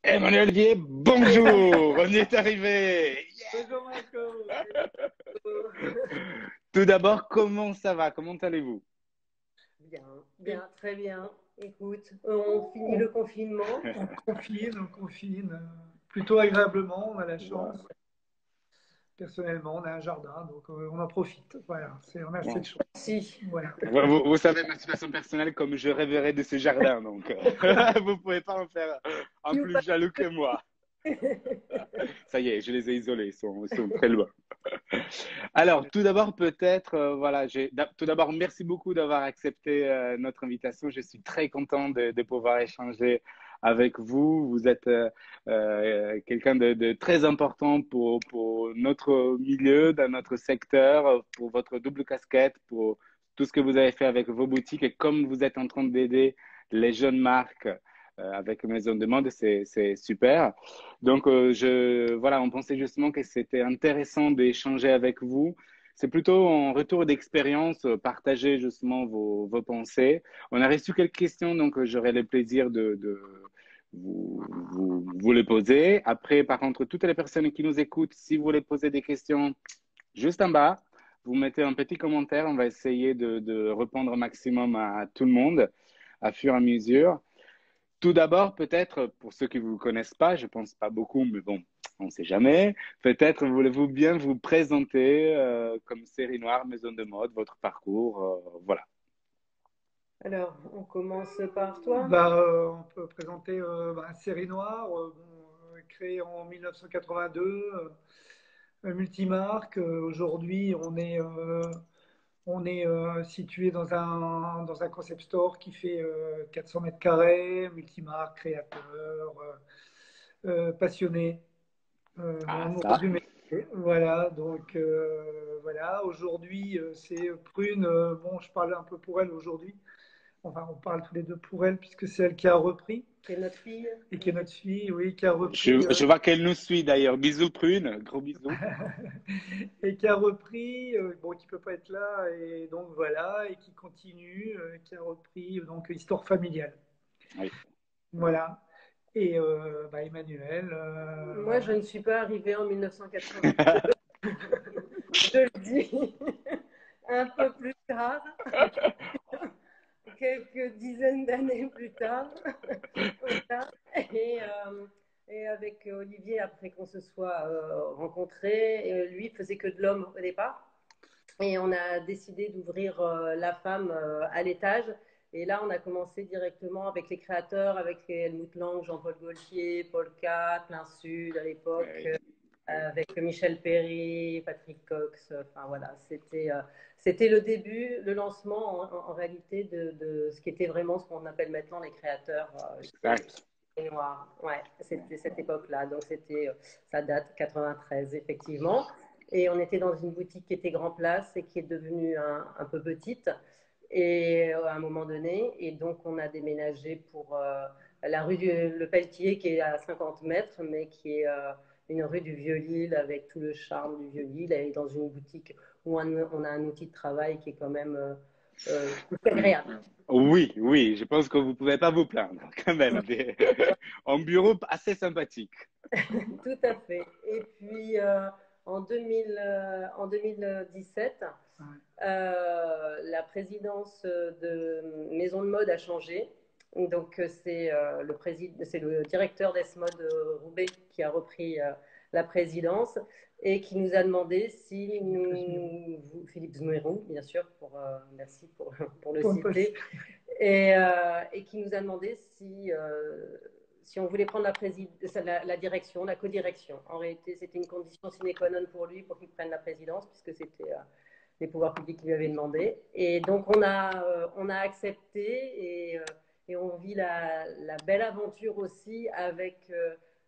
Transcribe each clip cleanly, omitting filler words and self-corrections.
Emmanuel Vier, bonjour, on y est arrivé. Bonjour Marco. Tout d'abord, comment ça va? Comment allez-vous? Bien, bien, très bien. Écoute, on finit le confinement. On confine plutôt agréablement, on a la Wow. chance. Personnellement, on a un jardin, donc on en profite. Voilà, on a cette Wow. chance. Si. Voilà. Vous savez ma situation personnelle comme je rêverais de ce jardin, donc vous pouvez pas en faire un Tu ou plus pas? jaloux que moi. Ça y est, je les ai isolés, ils sont très loin. Alors, tout d'abord, peut-être, voilà, tout d'abord, merci beaucoup d'avoir accepté notre invitation. Je suis très content de pouvoir échanger avec vous. Vous êtes quelqu'un de très important pour notre milieu, dans notre secteur, pour votre double casquette, pour tout ce que vous avez fait avec vos boutiques et comme vous êtes en train d'aider les jeunes marques avec Maison de Mode, c'est super. Donc, voilà, on pensait justement que c'était intéressant d'échanger avec vous. C'est plutôt en retour d'expérience, partager justement vos pensées. On a reçu quelques questions, donc j'aurai le plaisir de vous les poser. Après, par contre, toutes les personnes qui nous écoutent, si vous voulez poser des questions, juste en bas, vous mettez un petit commentaire. On va essayer de répondre au maximum à tout le monde à fur et à mesure. Tout d'abord, peut-être, pour ceux qui ne vous connaissent pas, je pense pas beaucoup, mais bon, on ne sait jamais. Peut-être voulez-vous bien vous présenter comme Série Noire, Maison de Mode, votre parcours, voilà. Alors, on commence par toi. On peut présenter Série Noire, créée en 1982, multimarque. Aujourd'hui, on est situé dans un concept store qui fait 400 mètres carrés, multimarque, créateur, passionné, Ah, amoureux ça. du métier. Voilà, donc voilà. Aujourd'hui, c'est Prune. Bon, je parle un peu pour elle aujourd'hui. Enfin, on parle tous les deux pour elle puisque c'est elle qui a repris C'est notre fille. et qui est notre fille, oui, qui a repris. Je vois qu'elle nous suit d'ailleurs. Bisous, Prune. Gros bisous. Et qui a repris, bon, qui peut pas être là, et donc voilà, et qui continue, qui a repris donc Histoire familiale. Oui. Voilà. Et Emmanuel, Moi, je voilà. ne suis pas arrivée en 1982. Je le dis un peu plus tard, quelques dizaines d'années plus tard. Voilà. Et avec Olivier, après qu'on se soit rencontrés, lui faisait que de l'homme au départ. Et on a décidé d'ouvrir la femme à l'étage. Et là, on a commencé directement avec les créateurs, avec Helmut Lang, Jean-Paul Gaultier, Paul Cat, Plein Sud à l'époque, Oui. avec Michel Perry, Patrick Cox. Enfin voilà, c'était le début, le lancement en réalité de ce qui était vraiment ce qu'on appelle maintenant les créateurs Exact. noirs. Ouais, c'était cette époque-là. Donc ça date 93 effectivement. Et on était dans une boutique qui était Grand Place et qui est devenue un peu petite et à un moment donné. Et donc on a déménagé pour la rue Le Pelletier qui est à 50 mètres, mais qui est une rue du Vieux-Lille avec tout le charme du Vieux-Lille et dans une boutique où on a un outil de travail qui est quand même agréable. Oui, oui, je pense que vous ne pouvez pas vous plaindre quand même. Un bureau assez sympathique. Tout à fait. Et puis en 2017, la présidence de Maison de Mode a changé. Donc c'est le directeur d'Esmod Roubaix qui a repris la présidence et qui nous a demandé si Philippe Zmeron, bien sûr, merci pour le citer, et qui nous a demandé si on voulait prendre la direction, la codirection. En réalité, c'était une condition sine qua non pour lui pour qu'il prenne la présidence, puisque c'était les pouvoirs publics qui lui avaient demandé. Et donc, on a accepté et on vit la belle aventure aussi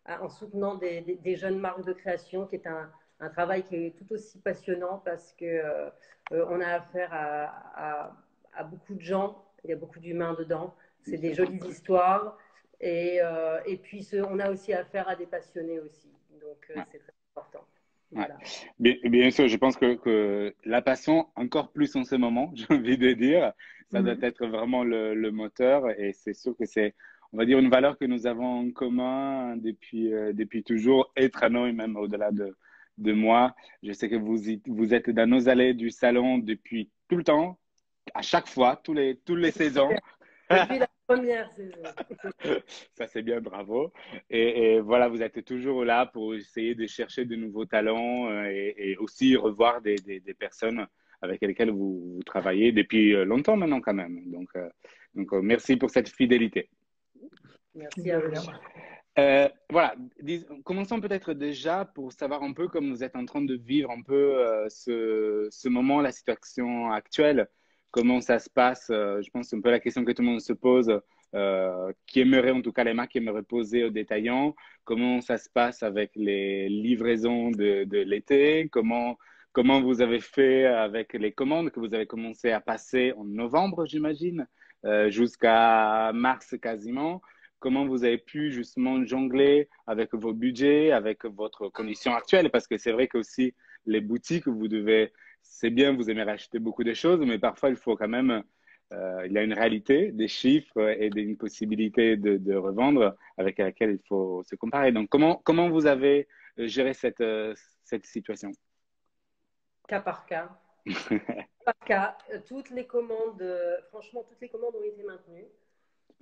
en soutenant des jeunes marques de création, qui est un travail qui est tout aussi passionnant parce qu'on a affaire à beaucoup de gens, il y a beaucoup d'humains dedans, c'est des jolies histoires. Et puis, on a aussi affaire à des passionnés aussi. Donc, c'est très important. Ouais. Voilà. Bien sûr, je pense que la passion, encore plus en ce moment, j'ai envie de dire, ça doit être vraiment le moteur et c'est sûr que c'est on va dire, une valeur que nous avons en commun depuis toujours, et Trano, et même au-delà de moi. Je sais que vous êtes dans nos allées du salon depuis tout le temps, à chaque fois, toutes les saisons. Depuis la première saison. Ça, c'est bien, bravo. Et voilà, vous êtes toujours là pour essayer de chercher de nouveaux talents et aussi revoir des personnes avec lesquelles vous travaillez depuis longtemps maintenant quand même. Donc merci pour cette fidélité. Merci à vous. Voilà, commençons peut-être déjà pour savoir un peu comme vous êtes en train de vivre un peu ce moment, la situation actuelle, comment ça se passe. Je pense que c'est un peu la question que tout le monde se pose, qui aimerait, en tout cas les marques qui aimeraient poser aux détaillants, comment ça se passe avec les livraisons de l'été, comment vous avez fait avec les commandes que vous avez commencé à passer en novembre, j'imagine, jusqu'à mars quasiment. Comment vous avez pu justement jongler avec vos budgets, avec votre condition actuelle? Parce que c'est vrai que aussi les boutiques, vous devez, c'est bien, vous aimez racheter beaucoup de choses, mais parfois il faut quand même, il y a une réalité, des chiffres et une possibilité de revendre avec laquelle il faut se comparer. Donc comment vous avez géré cette situation? Cas par cas. Par cas. Toutes les commandes, franchement, toutes les commandes ont été maintenues.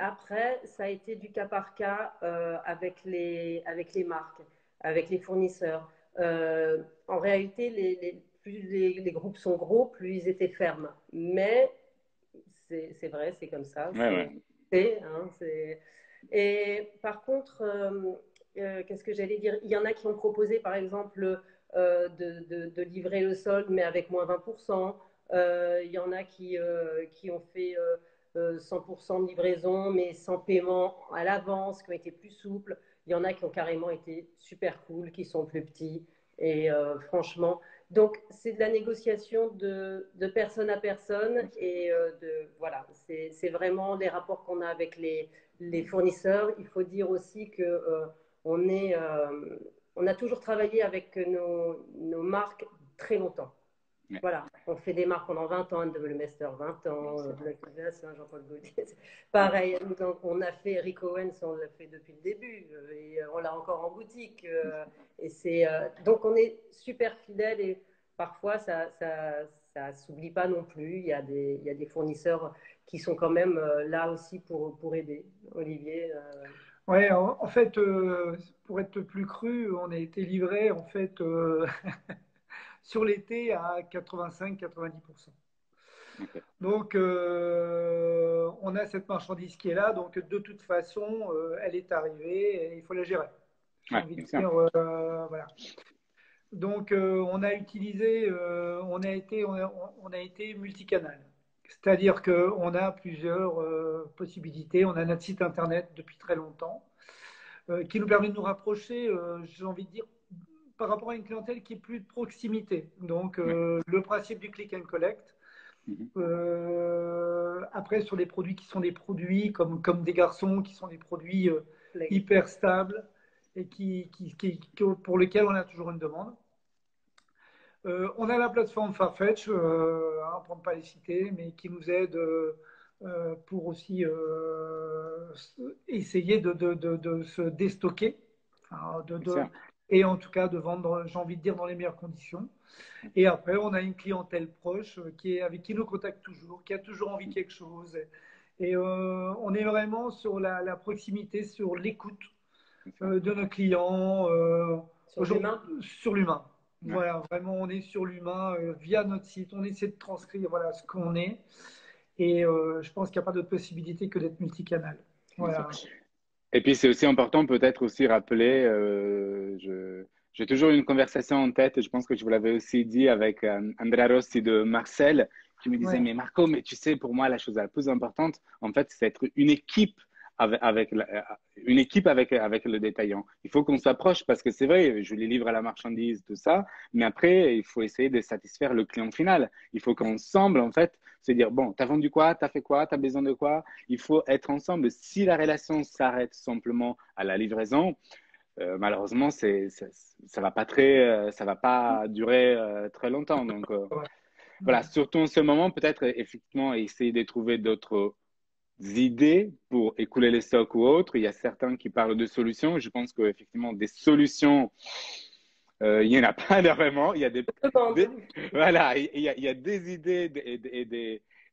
Après, ça a été du cas par cas avec les marques, avec les fournisseurs. En réalité, plus les groupes sont gros, plus ils étaient fermes. Mais c'est vrai, c'est comme ça. Et par contre, qu'est-ce que j'allais dire? Il y en a qui ont proposé, par exemple, de livrer le solde, mais avec moins 20%. Il y en a qui ont fait 100% de livraison, mais sans paiement à l'avance, qui ont été plus souples. Il y en a qui ont carrément été super cool, qui sont plus petits. Et franchement, donc c'est de la négociation de personne à personne. Et voilà, c'est vraiment les rapports qu'on a avec les fournisseurs. Il faut dire aussi que on a toujours travaillé avec nos marques très longtemps. Voilà, on fait des marques pendant 20 ans, WMaster 20 ans, Black Vegas, Jean-Paul Gaultier. Pareil, donc on a fait Rick Owens, on l'a fait depuis le début et on l'a encore en boutique. Donc on est super fidèles et parfois ça s'oublie pas non plus. Il y a des fournisseurs qui sont quand même là aussi pour aider. Olivier. Ouais, en fait, pour être plus cru, on a été livré en fait sur l'été à 85-90%. Okay. Donc, on a cette marchandise qui est là. Donc, de toute façon, elle est arrivée et il faut la gérer. J'ai envie de dire, voilà. Donc, on a utilisé, on a été multicanal. C'est-à-dire qu'on a plusieurs possibilités. On a notre site internet depuis très longtemps qui nous permet de nous rapprocher, j'ai envie de dire, par rapport à une clientèle qui est plus de proximité. Donc, le principe du click and collect. Après, sur les produits qui sont des produits comme des garçons, qui sont des produits hyper stables et pour lesquels on a toujours une demande. On a la plateforme Farfetch, pour ne pas les citer, mais qui nous aide pour aussi essayer de se déstocker, et en tout cas de vendre, j'ai envie de dire, dans les meilleures conditions. Et après, on a une clientèle proche avec qui nous contacte toujours, qui a toujours envie de quelque chose. Et on est vraiment sur la proximité, sur l'écoute de nos clients. Sur l'humain. Voilà, vraiment, on est sur l'humain via notre site. On essaie de transcrire voilà, ce qu'on est. Et je pense qu'il n'y a pas d'autre possibilité que d'être multicanal. Voilà. Et puis, c'est aussi important, peut-être aussi rappeler, j'ai toujours une conversation en tête, et je pense que je vous l'avais aussi dit avec Andrea Rossi de Marcel, qui me disait, mais Marco, mais tu sais, pour moi, la chose la plus importante, en fait, c'est être une équipe avec le détaillant. Il faut qu'on s'approche parce que c'est vrai, je lui livre à la marchandise, tout ça, mais après, il faut essayer de satisfaire le client final. Il faut qu'ensemble, en fait, se dire, bon, t'as vendu quoi, t'as fait quoi, t'as besoin de quoi? Il faut être ensemble. Si la relation s'arrête simplement à la livraison, malheureusement, ça va pas durer très longtemps. Donc, voilà, surtout en ce moment, peut-être effectivement essayer de trouver d'autres idées pour écouler les stocks ou autres. Il y a certains qui parlent de solutions. Je pense qu'effectivement, des solutions, il n'y en a pas vraiment. Il y a voilà, il y a des idées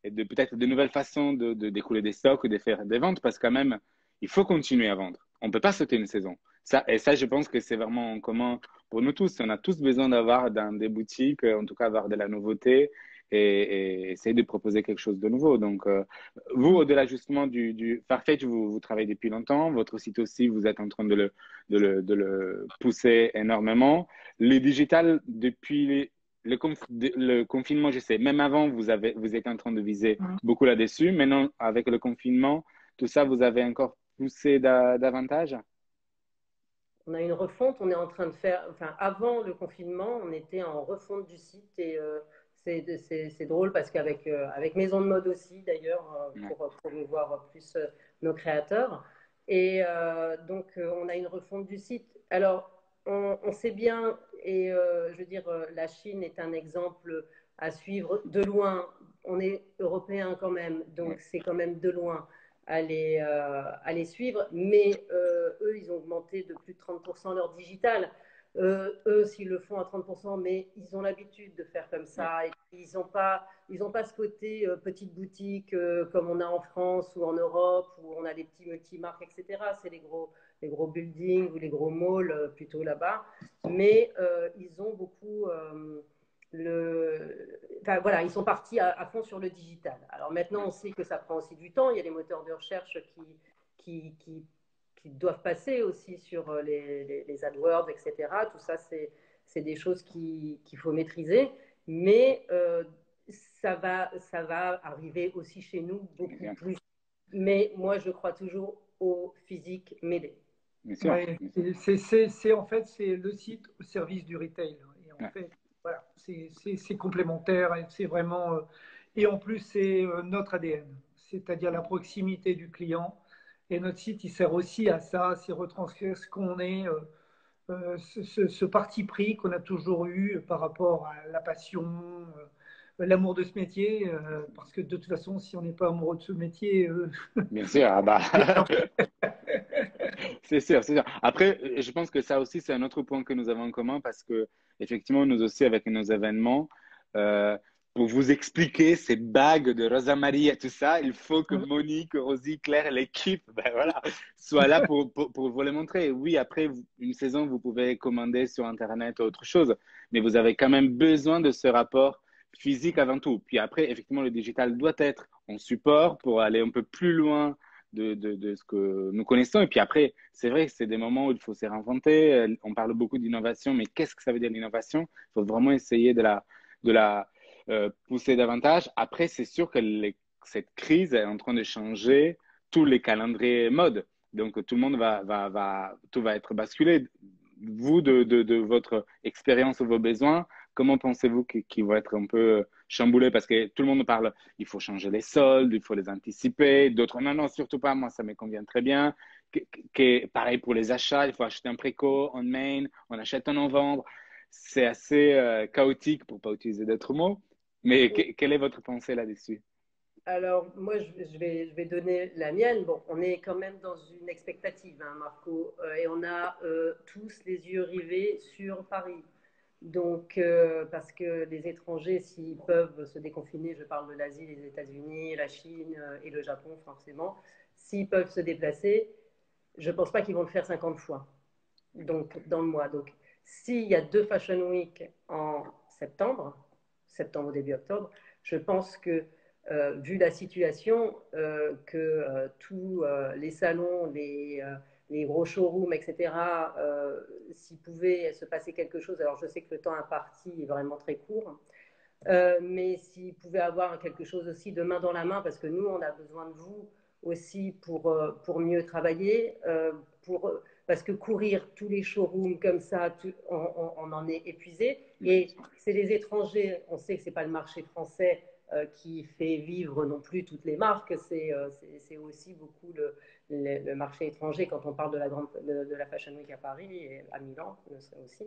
et peut-être de nouvelles façons d'écouler des stocks ou de faire des ventes parce que quand même, il faut continuer à vendre. On ne peut pas sauter une saison. Ça, je pense que c'est vraiment en commun pour nous tous. On a tous besoin d'avoir dans des boutiques, en tout cas, avoir de la nouveauté et essayer de proposer quelque chose de nouveau. Donc, vous, au-delà justement du Farfetch, vous travaillez depuis longtemps. Votre site aussi, vous êtes en train de le pousser énormément. Le digital, depuis le confinement, je sais, même avant, vous êtes en train de viser beaucoup là-dessus. Maintenant, avec le confinement, tout ça, vous avez encore poussé davantage? On a une refonte, on est en train de faire, enfin avant le confinement, on était en refonte du site et c'est drôle parce qu'avec avec Maison de Mode aussi d'ailleurs, pour promouvoir plus nos créateurs. Et donc on a une refonte du site. Alors on sait bien, et je veux dire, la Chine est un exemple à suivre de loin. On est européen quand même, donc c'est quand même de loin à les suivre, mais eux, ils ont augmenté de plus de 30% leur digital. Eux, s'ils le font à 30%, mais ils ont l'habitude de faire comme ça. Et ils n'ont pas ce côté petite boutique comme on a en France ou en Europe, où on a des petits multimarques, etc. C'est les gros buildings ou les gros malls plutôt là-bas. Mais ils ont beaucoup enfin, voilà, ils sont partis à fond sur le digital. Alors maintenant, on sait que ça prend aussi du temps. Il y a les moteurs de recherche qui doivent passer aussi sur les AdWords, etc. Tout ça, c'est des choses qu'il faut maîtriser. Mais ça va arriver aussi chez nous beaucoup plus. Mais moi, je crois toujours au physique mêlé. Ouais, en fait, c'est le site au service du retail. Et en fait, voilà, c'est complémentaire et c'est vraiment. Et en plus, c'est notre ADN, c'est-à-dire la proximité du client. Et notre site, il sert aussi à ça, c'est retranscrire ce qu'on est, ce parti pris qu'on a toujours eu par rapport à la passion, l'amour de ce métier. Parce que de toute façon, si on n'est pas amoureux de ce métier, bien sûr, ah bah. C'est sûr, c'est sûr. Après, je pense que ça aussi, c'est un autre point que nous avons en commun parce que, effectivement, nous aussi, avec nos événements, euh, pour vous expliquer ces bagues de Rosa Maria et tout ça, il faut que Monique, Rosie, Claire, l'équipe, ben voilà, soient là pour vous les montrer. Oui, après une saison, vous pouvez commander sur Internet ou autre chose, mais vous avez quand même besoin de ce rapport physique avant tout. Puis après, effectivement, le digital doit être en support pour aller un peu plus loin de ce que nous connaissons. Et puis après, c'est vrai que c'est des moments où il faut se réinventer. On parle beaucoup d'innovation, mais qu'est-ce que ça veut dire l'innovation? Il faut vraiment essayer de la pousser davantage. Après, c'est sûr que cette crise est en train de changer tous les calendriers mode. Donc, tout le monde tout va être basculé. Vous, de votre expérience ou vos besoins, comment pensez-vous qu'ils vont être un peu chamboulés? Parce que tout le monde parle, il faut changer les soldes, il faut les anticiper. D'autres, non, non, surtout pas, moi, ça me convient très bien. Pareil pour les achats, il faut acheter un préco en main, on achète en novembre. C'est assez chaotique, pour pas utiliser d'autres mots. Mais quelle est votre pensée là-dessus? Alors, moi, je vais donner la mienne. Bon, on est quand même dans une expectative, hein, Marco, et on a tous les yeux rivés sur Paris. Donc, parce que les étrangers, s'ils peuvent se déconfiner, je parle de l'Asie, les États-Unis, la Chine et le Japon, forcément, s'ils peuvent se déplacer, je ne pense pas qu'ils vont le faire 50 fois donc, dans le mois. Donc, s'il y a 2 Fashion Week en septembre au début octobre, je pense que vu la situation, que tous les salons, les gros showrooms, etc., s'il pouvait se passer quelque chose, alors je sais que le temps imparti est vraiment très court, mais s'il pouvait avoir quelque chose aussi de main dans la main, parce que nous, on a besoin de vous aussi pour mieux travailler, parce que courir tous les showrooms comme ça, on en est épuisé. Et c'est les étrangers, on sait que ce n'est pas le marché français qui fait vivre non plus toutes les marques, c'est aussi beaucoup le marché étranger quand on parle de la Fashion Week à Paris et à Milan aussi.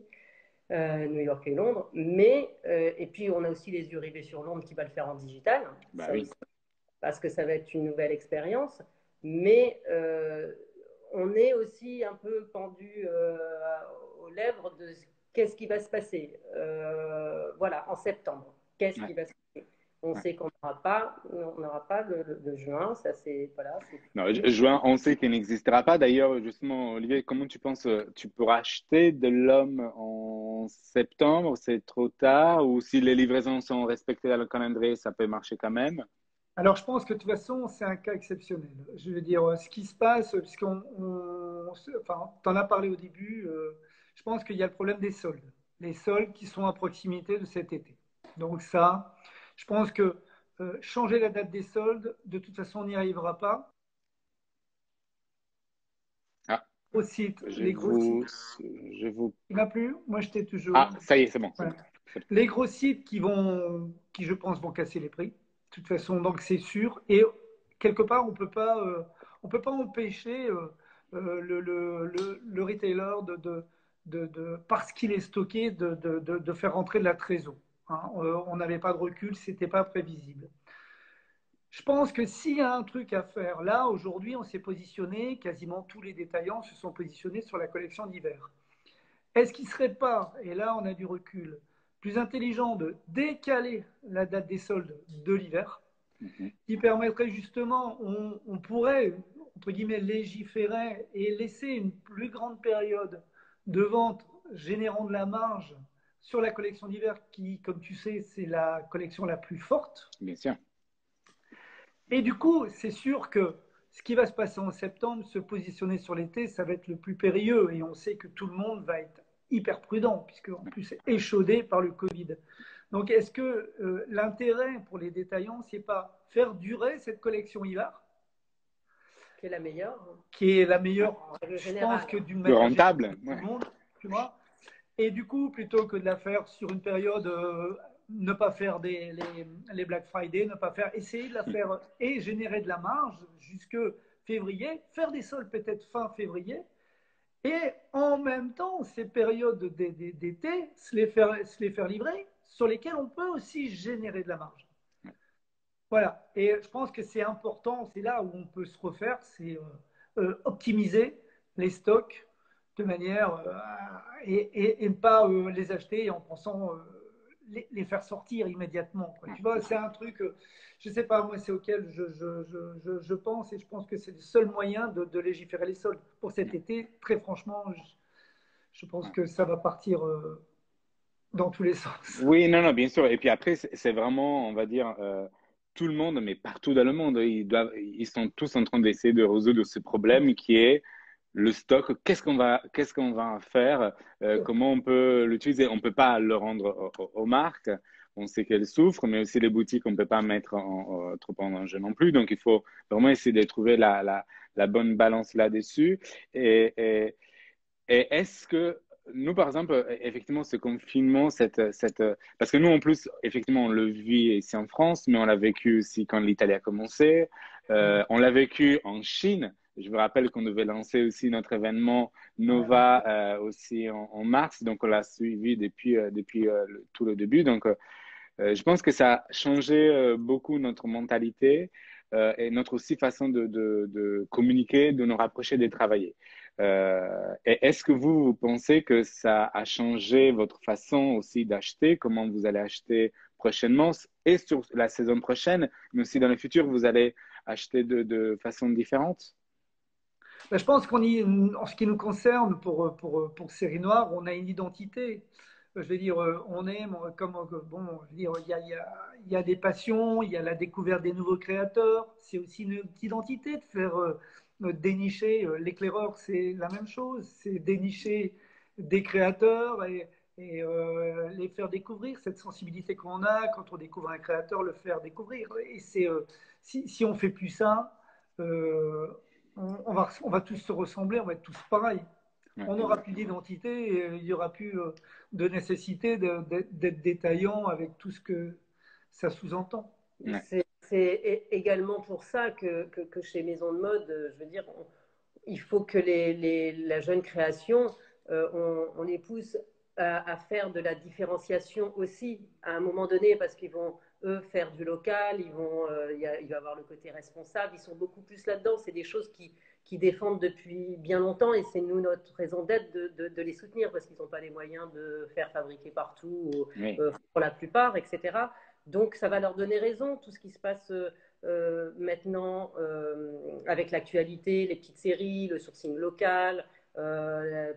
New York et Londres, mais et puis on a aussi les yeux rivés sur Londres qui va le faire en digital. Bah Ça oui. aussi. parce que ça va être une nouvelle expérience. Mais on est aussi un peu pendu aux lèvres de qu'est-ce qui va se passer voilà, en septembre. Qu'est-ce qui va se passer? On sait qu'on n'aura pas le juin, ça c'est voilà. Non, juin, on sait qu'il n'existera pas. D'ailleurs, justement, Olivier, comment tu penses, tu pourras acheter de l'homme en septembre? C'est trop tard? Ou si les livraisons sont respectées dans le calendrier, ça peut marcher quand même? Alors, je pense que de toute façon, c'est un cas exceptionnel. Je veux dire, ce qui se passe, puisqu'on, enfin, t'en as parlé au début, je pense qu'il y a le problème des soldes. Les soldes qui sont à proximité de cet été. Donc ça, je pense que changer la date des soldes, de toute façon, on n'y arrivera pas. Ah, Au site, les gros sites. je vous. Il m'a plu? Moi, j'étais toujours. Ah, ça y est, c'est bon. Voilà. Les gros sites qui, je pense, vont casser les prix. De toute façon, donc c'est sûr. Et quelque part, on peut pas empêcher le retailer parce qu'il est stocké, de faire rentrer de la trésor. Hein. On n'avait pas de recul, c'était pas prévisible. Je pense que s'il y a un truc à faire, là, aujourd'hui, on s'est positionné, quasiment tous les détaillants se sont positionnés sur la collection d'hiver. Est-ce qu'il ne serait pas, et là on a du recul, plus intelligent de décaler la date des soldes de l'hiver, qui permettrait justement, on pourrait, entre guillemets, légiférer et laisser une plus grande période de vente générant de la marge sur la collection d'hiver qui, comme tu sais, c'est la collection la plus forte. Bien sûr. Et du coup, c'est sûr que ce qui va se passer en septembre, se positionner sur l'été, ça va être le plus périlleux. Et on sait que tout le monde va être hyper prudent, puisque en plus c'est échaudé par le Covid. Donc, est-ce que l'intérêt pour les détaillants, c'est pas faire durer cette collection hiver, qui est la meilleure, qui est la meilleure, je pense que d'une Plus manière rentable. tout le monde, tu vois. Et du coup, plutôt que de la faire sur une période, ne pas faire les Black Friday, ne pas faire, essayer de la faire et générer de la marge jusque février, faire des soldes peut-être fin février, et en même temps, ces périodes d'été, se les faire livrer, sur lesquelles on peut aussi générer de la marge. Voilà. Et je pense que c'est important, c'est là où on peut se refaire, c'est optimiser les stocks de manière et ne pas les acheter en pensant les faire sortir immédiatement. Quoi. Tu vois, c'est un truc, je ne sais pas, moi, c'est auquel je pense et je pense que c'est le seul moyen de légiférer les soldes. Pour cet été, très franchement, je pense que ça va partir dans tous les sens. Oui, non, non, bien sûr. Et puis après, c'est vraiment, on va dire, tout le monde, mais partout dans le monde, ils sont tous en train d'essayer de résoudre ce problème qui est le stock. Qu'est-ce qu'on va en faire? Comment on peut l'utiliser? On peut pas le rendre aux marques. On sait qu'elles souffrent, mais aussi les boutiques, on peut pas mettre trop en danger non plus. Donc, il faut vraiment essayer de trouver la bonne balance là-dessus. Et, et est-ce que nous, par exemple, effectivement, ce confinement, parce que nous, en plus, effectivement, on le vit ici en France, mais on l'a vécu aussi quand l'Italie a commencé. On l'a vécu en Chine. Je me rappelle qu'on devait lancer aussi notre événement Nova aussi en mars, donc on l'a suivi depuis tout le début. Donc, je pense que ça a changé beaucoup notre mentalité et notre aussi façon de communiquer, de nous rapprocher, de travailler. Et est-ce que vous pensez que ça a changé votre façon aussi d'acheter, comment vous allez acheter prochainement et sur la saison prochaine, mais aussi dans le futur, vous allez acheter de façon différente? Ben, je pense en ce qui nous concerne, pour Série Noire, on a une identité. Je veux dire, on aime, comme, bon, je veux dire, il y a des passions, il y a la découverte des nouveaux créateurs. C'est aussi une identité de faire dénicher. L'éclaireur, c'est la même chose. C'est dénicher des créateurs et les faire découvrir. Cette sensibilité qu'on a quand on découvre un créateur, le faire découvrir. Et c'est, si on fait plus ça, euh, on va tous se ressembler, on va être tous pareils. On n'aura plus d'identité et il n'y aura plus de nécessité d'être détaillant avec tout ce que ça sous-entend. Ouais. C'est également pour ça que chez Maison de Mode, je veux dire, il faut que la jeune création, on les pousse à faire de la différenciation aussi à un moment donné parce qu'ils vont eux, faire du local, il va y avoir le côté responsable, ils sont beaucoup plus là-dedans. C'est des choses qui défendent depuis bien longtemps et c'est nous, notre raison d'être, de les soutenir parce qu'ils n'ont pas les moyens de faire fabriquer partout, Oui. pour la plupart, etc. Donc, ça va leur donner raison, tout ce qui se passe maintenant avec l'actualité, les petites séries, le sourcing local,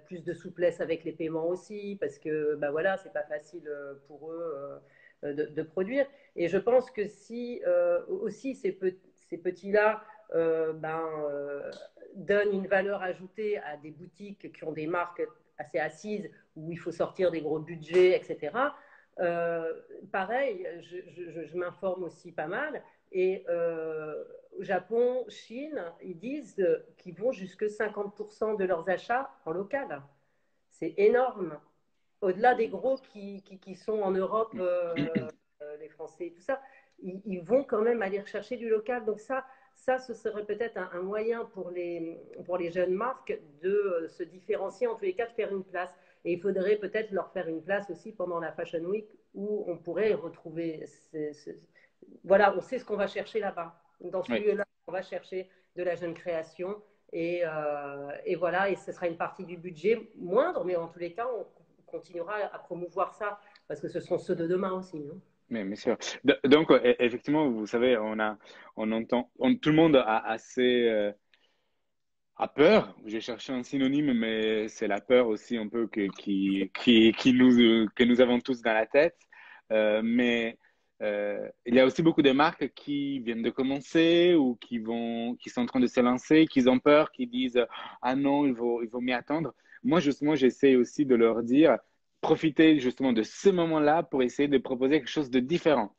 plus de souplesse avec les paiements aussi, parce que bah voilà, c'est pas facile pour eux de produire. Et je pense que si aussi ces petits-là donnent une valeur ajoutée à des boutiques qui ont des marques assez assises, où il faut sortir des gros budgets, etc. Pareil, je m'informe aussi pas mal. Et au Japon, Chine, ils disent qu'ils vont jusque 50% de leurs achats en local. C'est énorme. Au-delà des gros qui sont en Europe, les Français et tout ça, ils vont quand même aller rechercher du local. Donc ça ce serait peut-être un moyen pour les jeunes marques de se différencier, en tous les cas de faire une place. Et il faudrait peut-être leur faire une place aussi pendant la Fashion Week où on pourrait retrouver voilà, on sait ce qu'on va chercher là-bas. Dans ce lieu-là, on va chercher de la jeune création et voilà, et ce sera une partie du budget moindre, mais en tous les cas, on continuera à promouvoir ça parce que ce sont ceux de demain aussi. Hein. Mais bien sûr. Donc, effectivement, vous savez, on entend, tout le monde a assez a peur. J'ai cherché un synonyme, mais c'est la peur aussi un peu que nous avons tous dans la tête. Mais il y a aussi beaucoup de marques qui viennent de commencer ou qui sont en train de se lancer, qui ont peur, qui disent ah non, il vaut mieux attendre. Moi, justement, j'essaie aussi de leur dire profitez justement de ce moment-là pour essayer de proposer quelque chose de différent.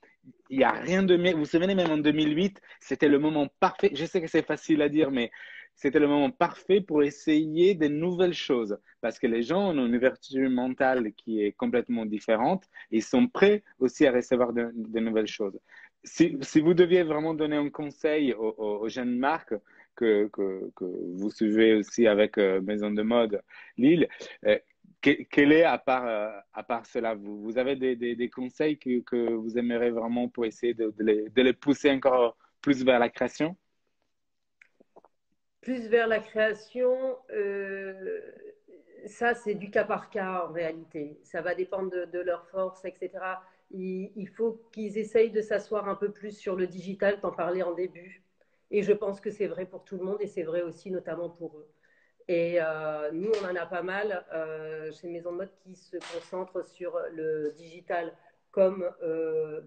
Il n'y a rien de mieux. Vous vous souvenez, même en 2008, c'était le moment parfait. Je sais que c'est facile à dire, mais c'était le moment parfait pour essayer de nouvelles choses. Parce que les gens ont une ouverture mentale qui est complètement différente et ils sont prêts aussi à recevoir de nouvelles choses. Si vous deviez vraiment donner un conseil aux jeunes marques que vous suivez aussi avec Maison de Mode Lille, quel est, à part cela, vous avez des conseils que vous aimeriez vraiment pour essayer de les pousser encore plus vers la création? Plus vers la création, ça c'est du cas par cas en réalité. Ça va dépendre de leur force, etc. Il faut qu'ils essayent de s'asseoir un peu plus sur le digital, t'en parlais en début. Et je pense que c'est vrai pour tout le monde et c'est vrai aussi notamment pour eux. Et nous, on en a pas mal chez Maison de Mode qui se concentrent sur le digital. Comme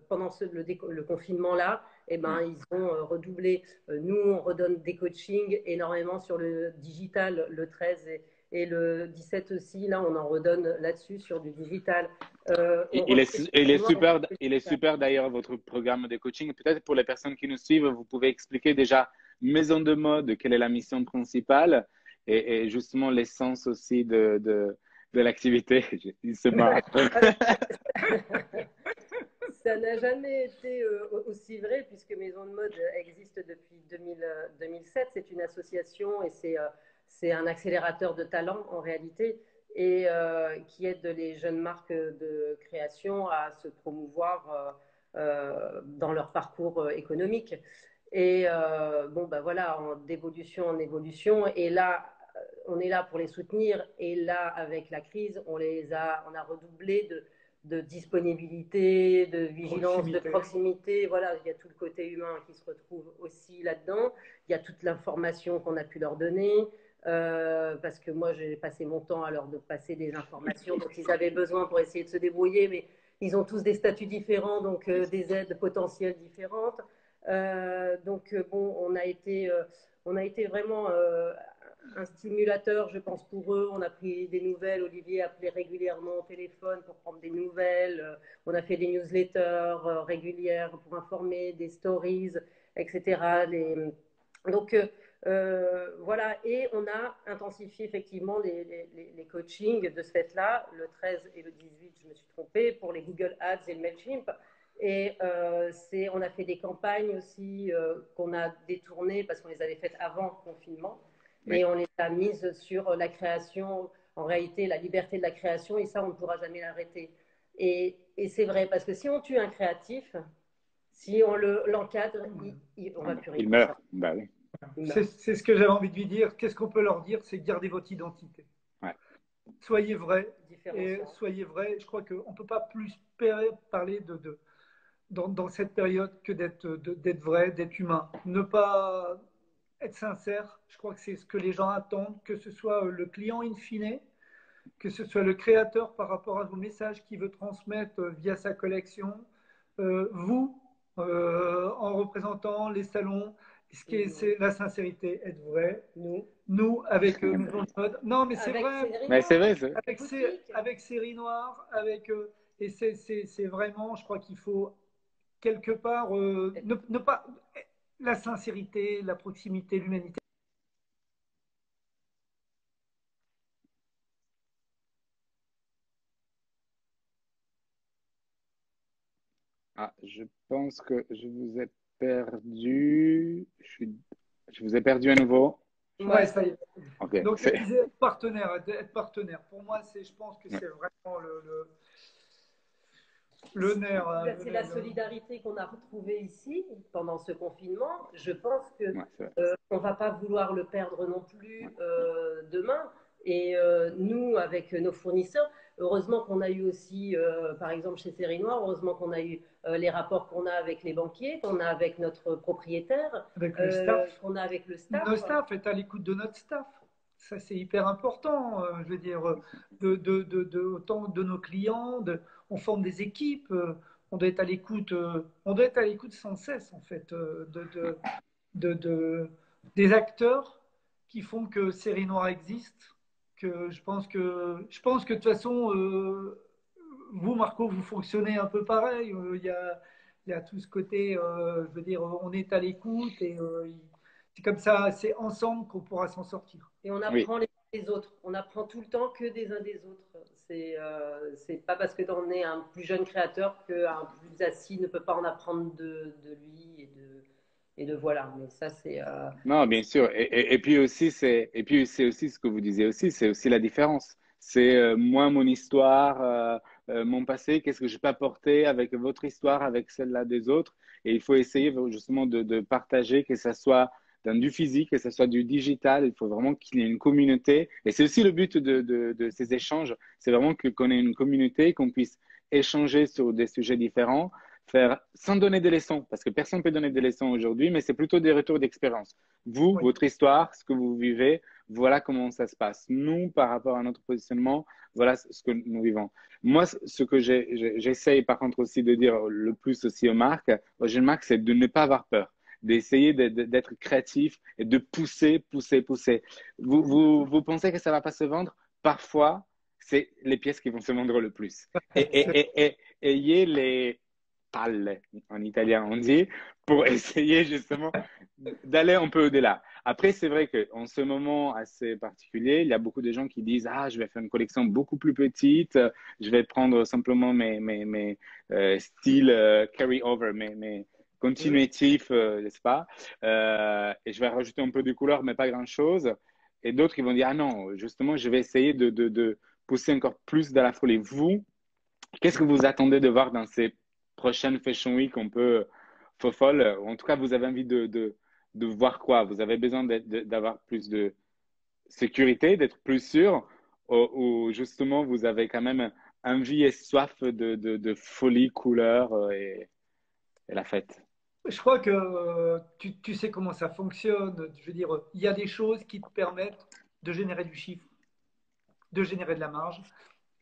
pendant le confinement là, eh ben, ils ont redoublé. Nous, on redonne des coachings énormément sur le digital le 13 et le 17 aussi. Là, on en redonne là-dessus sur du digital. Il est super d'ailleurs votre programme de coaching. Peut-être pour les personnes qui nous suivent, vous pouvez expliquer déjà Maison de Mode, quelle est la mission principale et justement l'essence aussi de l'activité. Il se marre. Ça n'a jamais été aussi vrai puisque Maison de Mode existe depuis 2007. C'est une association et c'est un accélérateur de talent en réalité et qui aide les jeunes marques de création à se promouvoir dans leur parcours économique. Et bon, ben voilà, d'évolution en évolution. Et là, on est là pour les soutenir. Et là, avec la crise, on a redoublé de disponibilité, de vigilance, de proximité. Voilà, il y a tout le côté humain qui se retrouve aussi là-dedans. Il y a toute l'information qu'on a pu leur donner. Parce que moi, j'ai passé mon temps à leur passer des informations dont ils avaient besoin pour essayer de se débrouiller, mais ils ont tous des statuts différents, donc des aides potentielles différentes. Donc, bon, on a été vraiment un stimulateur, je pense, pour eux. On a pris des nouvelles. Olivier appelait régulièrement au téléphone pour prendre des nouvelles. On a fait des newsletters régulières pour informer, des stories, etc. Donc, voilà. Et on a intensifié effectivement les coachings de ce fait-là, le 13 et le 18, je me suis trompée, pour les Google Ads et le MailChimp. Et on a fait des campagnes aussi qu'on a détournées parce qu'on les avait faites avant le confinement. Oui. Et on les a mises sur la création, en réalité, la liberté de la création. Et ça, on ne pourra jamais l'arrêter. Et c'est vrai, parce que si on tue un créatif, Si on l'encadre, on va plus Il réussir. meurt. Bah oui. C'est ce que j'avais envie de lui dire. Qu'est-ce qu'on peut leur dire? C'est garder votre identité. Ouais. Soyez vrai. Et Différenciant. soyez vrai. Je crois qu'on ne peut pas plus parler dans cette période que d'être vrai, d'être humain. Ne pas être sincère. Je crois que c'est ce que les gens attendent, que ce soit le client in fine, que ce soit le créateur par rapport à vos messages qu'il veut transmettre via sa collection, vous, en représentant les salons, ce qui est, c'est la sincérité, être vrai. Nous avec Maison de Mode. Non, mais c'est vrai. Mais c'est vrai. Avec Série Noire, et c'est vraiment, je crois qu'il faut quelque part ne pas la sincérité, la proximité, l'humanité. Ah, je pense que je vous ai perdu. Je vous ai perdu à nouveau. Ouais, ça y est. Okay. Donc, je disais être partenaire. Pour moi, je pense que c'est vraiment le nerf. C'est la solidarité qu'on a retrouvée ici pendant ce confinement. Je pense que on va pas vouloir le perdre non plus demain. Et nous, avec nos fournisseurs, heureusement qu'on a eu aussi, par exemple chez Série Noire, heureusement qu'on a eu les rapports qu'on a avec les banquiers, qu'on a avec notre propriétaire, avec le staff, qu'on a avec le staff. Notre staff est à l'écoute de notre staff. Ça, c'est hyper important. Je veux dire, autant de nos clients, on forme des équipes, on doit être à l'écoute, sans cesse, en fait, des acteurs qui font que Série Noire existe. Que je pense que de toute façon, vous, Marco, vous fonctionnez un peu pareil. Il y a tout ce côté, je veux dire, on est à l'écoute et c'est comme ça, c'est ensemble qu'on pourra s'en sortir. Et on apprend les uns des autres. On apprend tout le temps que des uns des autres. C'est pas parce que on est un plus jeune créateur qu'un plus assis ne peut pas en apprendre de lui et de voilà. Mais ça, c'est. Non, bien sûr. Et puis aussi, c'est aussi ce que vous disiez aussi, c'est aussi la différence. C'est moi, mon histoire, mon passé, qu'est-ce que je peux apporter avec votre histoire, avec celle-là des autres. Et il faut essayer justement de partager, que ce soit dans du physique, que ce soit du digital. Il faut vraiment qu'il y ait une communauté. Et c'est aussi le but de ces échanges. C'est vraiment qu'on ait une communauté, qu'on puisse échanger sur des sujets différents, faire sans donner des leçons, parce que personne ne peut donner des leçons aujourd'hui, mais c'est plutôt des retours d'expérience. Vous, votre histoire, ce que vous vivez, voilà comment ça se passe. Nous, par rapport à notre positionnement, voilà ce que nous vivons. Moi, ce que j'essaye par contre aussi de dire le plus aussi aux marques, aux jeunes marques, c'est de ne pas avoir peur, d'essayer d'être créatif et de pousser. Vous pensez que ça va pas se vendre? Parfois, c'est les pièces qui vont se vendre le plus. Et ayez les palle en italien on dit, pour essayer justement d'aller un peu au-delà. Après, c'est vrai qu'en ce moment assez particulier, il y a beaucoup de gens qui disent ah, je vais faire une collection beaucoup plus petite, je vais prendre simplement mes styles carry-over, mes continuatifs, n'est-ce pas, et je vais rajouter un peu de couleur, mais pas grand-chose. Et d'autres qui vont dire ah non, justement, je vais essayer de pousser encore plus dans la folie. Vous, qu'est-ce que vous attendez de voir dans ces prochaines Fashion Week un peu fofolles? En tout cas, vous avez envie de voir quoi? Vous avez besoin d'avoir plus de sécurité, d'être plus sûr, ou justement, vous avez quand même envie et soif de folie, couleur et la fête? Je crois que tu sais comment ça fonctionne. Je veux dire, il y a des choses qui te permettent de générer du chiffre, de générer de la marge.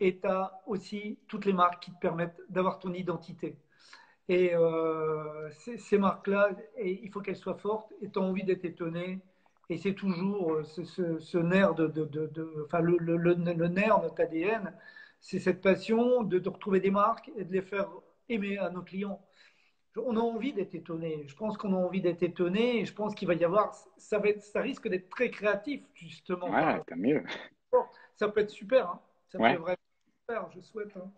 Et tu as aussi toutes les marques qui te permettent d'avoir ton identité. Et ces marques-là, il faut qu'elles soient fortes et tu as envie d'être étonné. Et c'est toujours ce nerf enfin, le nerf, notre ADN, c'est cette passion de retrouver des marques et de les faire aimer à nos clients. On a envie d'être étonné. Je pense qu'on a envie d'être étonné et je pense qu'il va y avoir, ça risque d'être très créatif, justement. Ouais, tant mieux. Ça peut être super, hein. Ça peut Ouais. être vraiment super, je souhaite. Hein.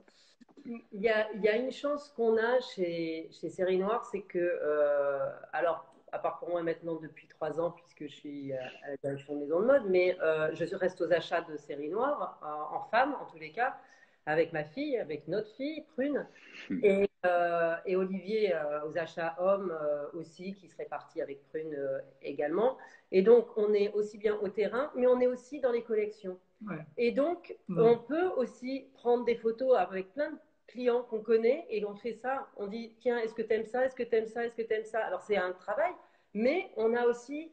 Il y a une chance qu'on a chez Série Noire, c'est que, alors, à part pour moi maintenant depuis 3 ans, puisque je suis à la direction de maison de mode, mais je reste aux achats de Série Noire, en femme en tous les cas, avec ma fille, avec notre fille, Prune. Et et Olivier aux achats hommes aussi, qui serait parti avec Prune également. Et donc, on est aussi bien au terrain, mais on est aussi dans les collections. Ouais. Et donc, on peut aussi prendre des photos avec plein de clients qu'on connaît et on fait ça. On dit, tiens, est-ce que tu aimes ça? Est-ce que tu aimes ça? Est-ce que tu aimes ça? Alors, c'est un travail, mais on a aussi...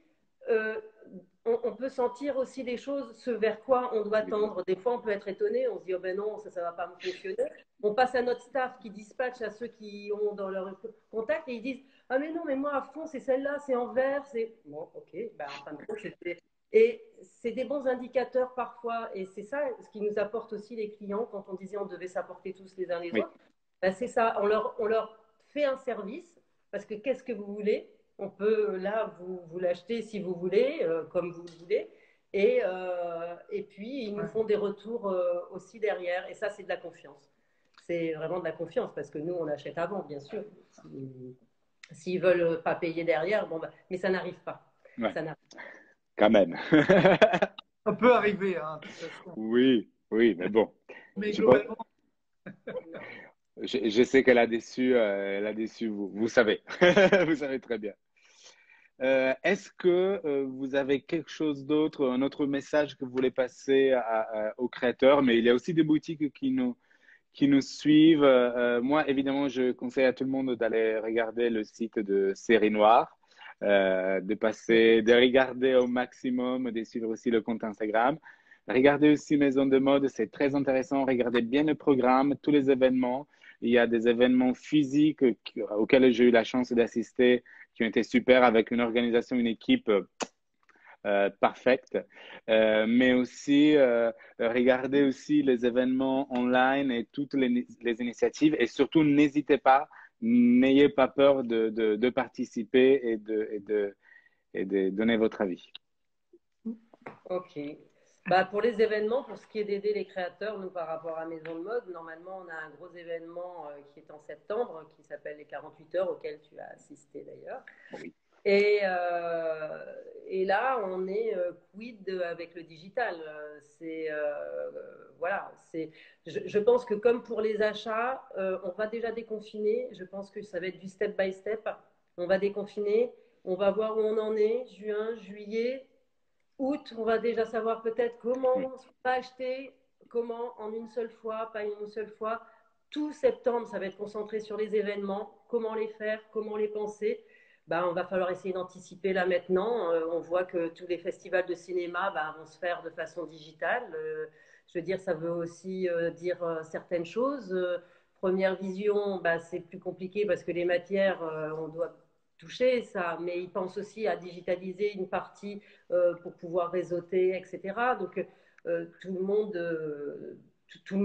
on peut sentir aussi des choses, ce vers quoi on doit tendre. Des fois, on peut être étonné, on se dit, oh ben non, ça ne va pas me fonctionner. On passe à notre staff qui dispatche à ceux qui ont dans leur contact et ils disent, ah mais non, mais moi à fond, c'est celle-là, c'est en vert, c'est... Bon, ok, ben, en fin de compte, c'était... Et c'est des bons indicateurs parfois, et c'est ça ce qui nous apporte aussi les clients quand on disait on devait s'apporter tous les uns les autres. Ben, c'est ça, on leur fait un service, parce que qu'est-ce que vous voulez? On peut là vous l'acheter si vous voulez, comme vous le voulez. Et puis, ils nous font des retours aussi derrière. Et ça, c'est de la confiance. C'est vraiment de la confiance parce que nous, on achète avant, bien sûr. S'ils ne veulent pas payer derrière, bon, bah, mais ça n'arrive pas. Ouais. Ça n'arrive pas. Quand même. Ça peut arriver, hein, de toute façon. Oui, oui, mais bon. Mais globalement. Je sais qu'elle a déçu vous. Vous savez. Vous savez très bien. Est-ce que vous avez quelque chose d'autre, un autre message que vous voulez passer aux créateurs? Mais il y a aussi des boutiques qui nous suivent. Moi, évidemment, je conseille à tout le monde d'aller regarder le site de Série Noire, de regarder au maximum, de suivre aussi le compte Instagram. Regardez aussi Maison de Mode, c'est très intéressant. Regardez bien le programme, tous les événements. Il y a des événements physiques auxquels j'ai eu la chance d'assister qui ont été super avec une organisation, une équipe parfaite. Mais aussi, regardez aussi les événements online et toutes les initiatives. Et surtout, n'hésitez pas, n'ayez pas peur de participer et de donner votre avis. Ok. Bah, pour les événements, pour ce qui est d'aider les créateurs, nous, par rapport à Maison de Mode, normalement, on a un gros événement qui est en septembre, qui s'appelle les 48 heures, auquel tu as assisté d'ailleurs. Oui. Et là, on est quid avec le digital. Voilà. Je pense que comme pour les achats, on va déjà déconfiner. Je pense que ça va être du step by step. On va déconfiner. On va voir où on en est. Juin, juillet, août, on va déjà savoir peut-être comment on va acheter, comment en une seule fois, pas une seule fois. Tout septembre, ça va être concentré sur les événements, comment les faire, comment les penser. Ben, on va falloir essayer d'anticiper là maintenant. On voit que tous les festivals de cinéma vont se faire de façon digitale. Je veux dire, ça veut aussi dire certaines choses. Première vision, c'est plus compliqué parce que les matières, on doit toucher ça, mais ils pensent aussi à digitaliser une partie pour pouvoir réseauter, etc. Donc, tout le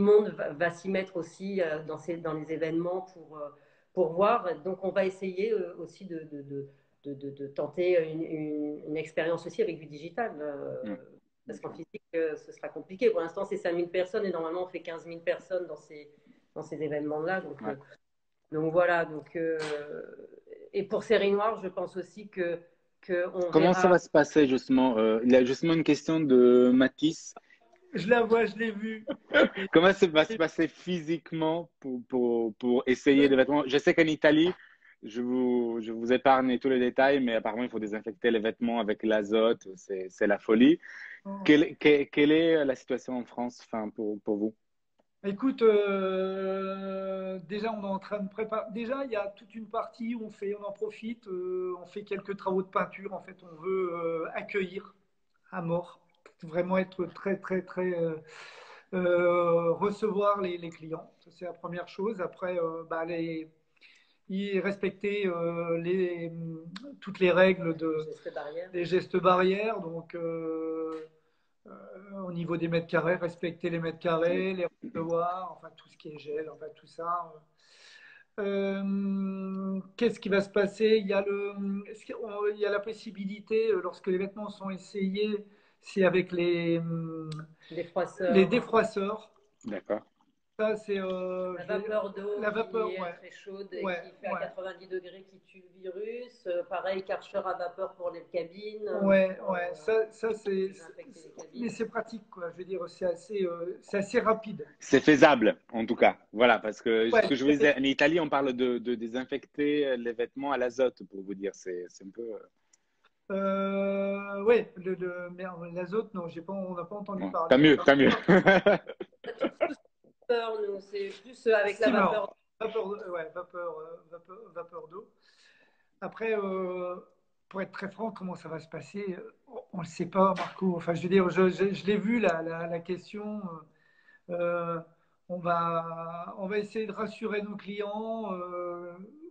monde va s'y mettre aussi dans les événements pour voir. Donc, on va essayer aussi de tenter une expérience aussi avec du digital. Parce qu'en physique, ce sera compliqué. Pour l'instant, c'est 5000 personnes et normalement, on fait 15 000 personnes dans ces événements-là. Donc voilà. Et pour Série Noire, je pense aussi Comment ça va se passer justement? Il y a justement une question de Mathis. Je la vois, je l'ai vue. Comment ça va se passer physiquement pour essayer des vêtements? Je sais qu'en Italie, je vous épargne tous les détails, mais apparemment, il faut désinfecter les vêtements avec l'azote. C'est la folie. Quelle est la situation en France, pour vous? Écoute, déjà, on est en train de préparer. Déjà, il y a toute une partie où on en profite, on fait quelques travaux de peinture. En fait, on veut accueillir à mort, vraiment être très, très, très. Recevoir les clients. Ça, c'est la première chose. Après, respecter toutes les règles des gestes barrières. Donc, au niveau des mètres carrés, respecter les mètres carrés, les recevoir, enfin tout ce qui est gel, enfin tout ça. Qu'est-ce qui va se passer? Il y a la possibilité, lorsque les vêtements sont essayés, c'est avec les défroisseurs. D'accord. Ça, c'est La vapeur d'eau la vapeur, qui est ouais. très chaude Ouais, et qui fait à ouais. 90 degrés qui tue le virus. Pareil, Karcher à vapeur pour les cabines. Ouais, pour, ouais, ça désinfecter les cabines. mais c'est pratique, quoi. Je veux dire, c'est assez rapide. C'est faisable, en tout cas. Voilà, parce que ce Ouais, que je vous disais, en Italie, on parle de désinfecter les vêtements à l'azote, pour vous dire. C'est un peu. ouais, merde, l'azote, non, on n'a pas entendu Bon, parler. tant mieux, tant mieux. Nous, c'est plus avec la Steamer, vapeur. ouais, vapeur d'eau. Après, pour être très franc, comment ça va se passer, on ne le sait pas, Marco. Enfin, je veux dire, je l'ai vu, la question. Euh, on va essayer de rassurer nos clients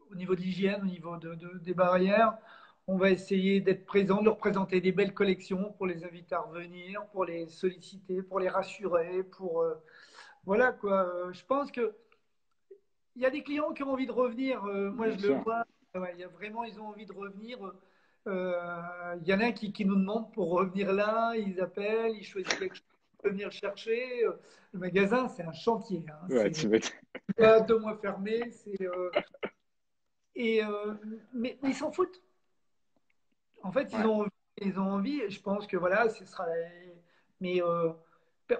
au niveau de l'hygiène, au niveau des barrières. On va essayer d'être présent, de leur présenter des belles collections pour les inviter à revenir, pour les solliciter, pour les rassurer, voilà quoi. Je pense que il y a des clients qui ont envie de revenir. Moi, Bien je le sûr. vois. Ouais, il y a vraiment, ils ont envie de revenir. Il y en a qui nous demandent pour revenir là. Ils appellent, ils choisissent quelque chose pour venir le chercher. Le magasin, c'est un chantier. Hein. Ouais, C'est tu veux... pas 2 mois fermé. Et, mais ils s'en foutent. En fait, ouais. ils ont envie. Et je pense que voilà, ce sera. Mais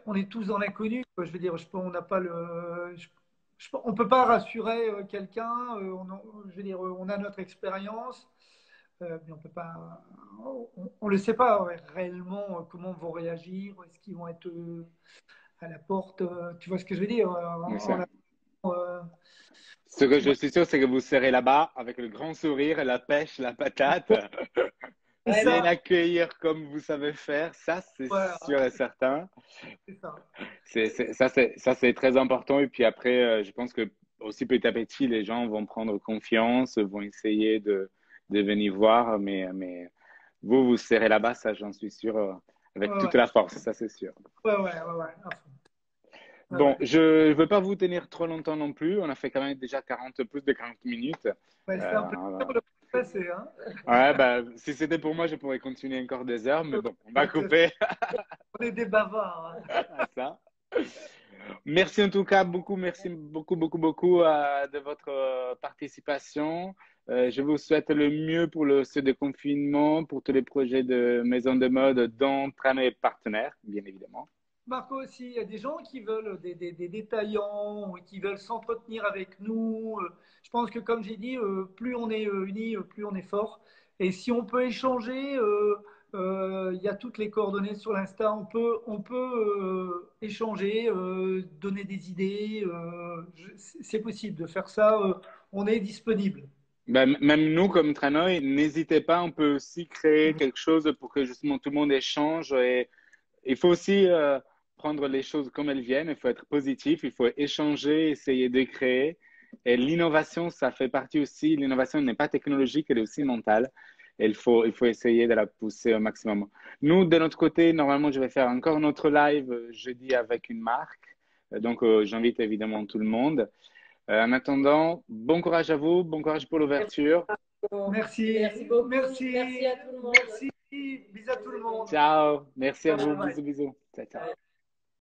on est tous dans l'inconnu. Je veux dire, on n'a pas on peut pas rassurer quelqu'un. Je veux dire, on a notre expérience, mais on peut pas. On le sait pas ouais, réellement comment vont réagir. Est-ce qu'ils vont être à la porte tu vois ce que je veux dire Bien sûr. euh, Ce que je suis sûr, c'est que vous serez là-bas avec le grand sourire, la pêche, la patate, C'est bien ça. accueillir comme vous savez faire. Ça, c'est Voilà, sûr et certain. c'est ça. Ça, c'est très important. Et puis après, je pense que aussi petit à petit, les gens vont prendre confiance, vont essayer de venir voir. Mais vous, vous serez là-bas, ça, j'en suis sûr, Ouais, avec toute ouais, la force, ça, c'est sûr. ouais, à fond. Ouais, Bon, ouais. je ne veux pas vous tenir trop longtemps non plus. On a fait quand même déjà plus de 40 minutes. Ouais, c'était un peu dur de passer, hein. Ouais, bah, si c'était pour moi, je pourrais continuer encore des heures, mais bon, on va couper On est des bavards. Hein. à ça. Merci en tout cas beaucoup, merci beaucoup, beaucoup, beaucoup de votre participation. Je vous souhaite le mieux pour ce déconfinement, pour tous les projets de maison de mode dont Trano est partenaire, bien évidemment. Marco aussi, il y a des gens qui veulent des détaillants, ou qui veulent s'entretenir avec nous. Je pense que, comme j'ai dit, plus on est unis, plus on est fort. Et si on peut échanger, il y a toutes les coordonnées sur l'Insta. On peut échanger, donner des idées. C'est possible de faire ça. On est disponible. Ben, même nous, comme Tranoï, n'hésitez pas, on peut aussi créer quelque chose pour que justement tout le monde échange. Et il faut aussi prendre les choses comme elles viennent, il faut être positif, il faut échanger, essayer de créer. Et l'innovation, ça fait partie aussi, l'innovation n'est pas technologique, elle est aussi mentale. Et il faut essayer de la pousser au maximum. Nous, de notre côté, normalement, je vais faire encore notre live jeudi avec une marque. Donc, j'invite évidemment tout le monde. En attendant, bon courage à vous, bon courage pour l'ouverture. Merci. Merci beaucoup. Merci. Merci à tout le monde. Merci. Bisous à tout le monde. Ciao, merci à Bye vous, bye. bisous, bisous. Ciao, ciao.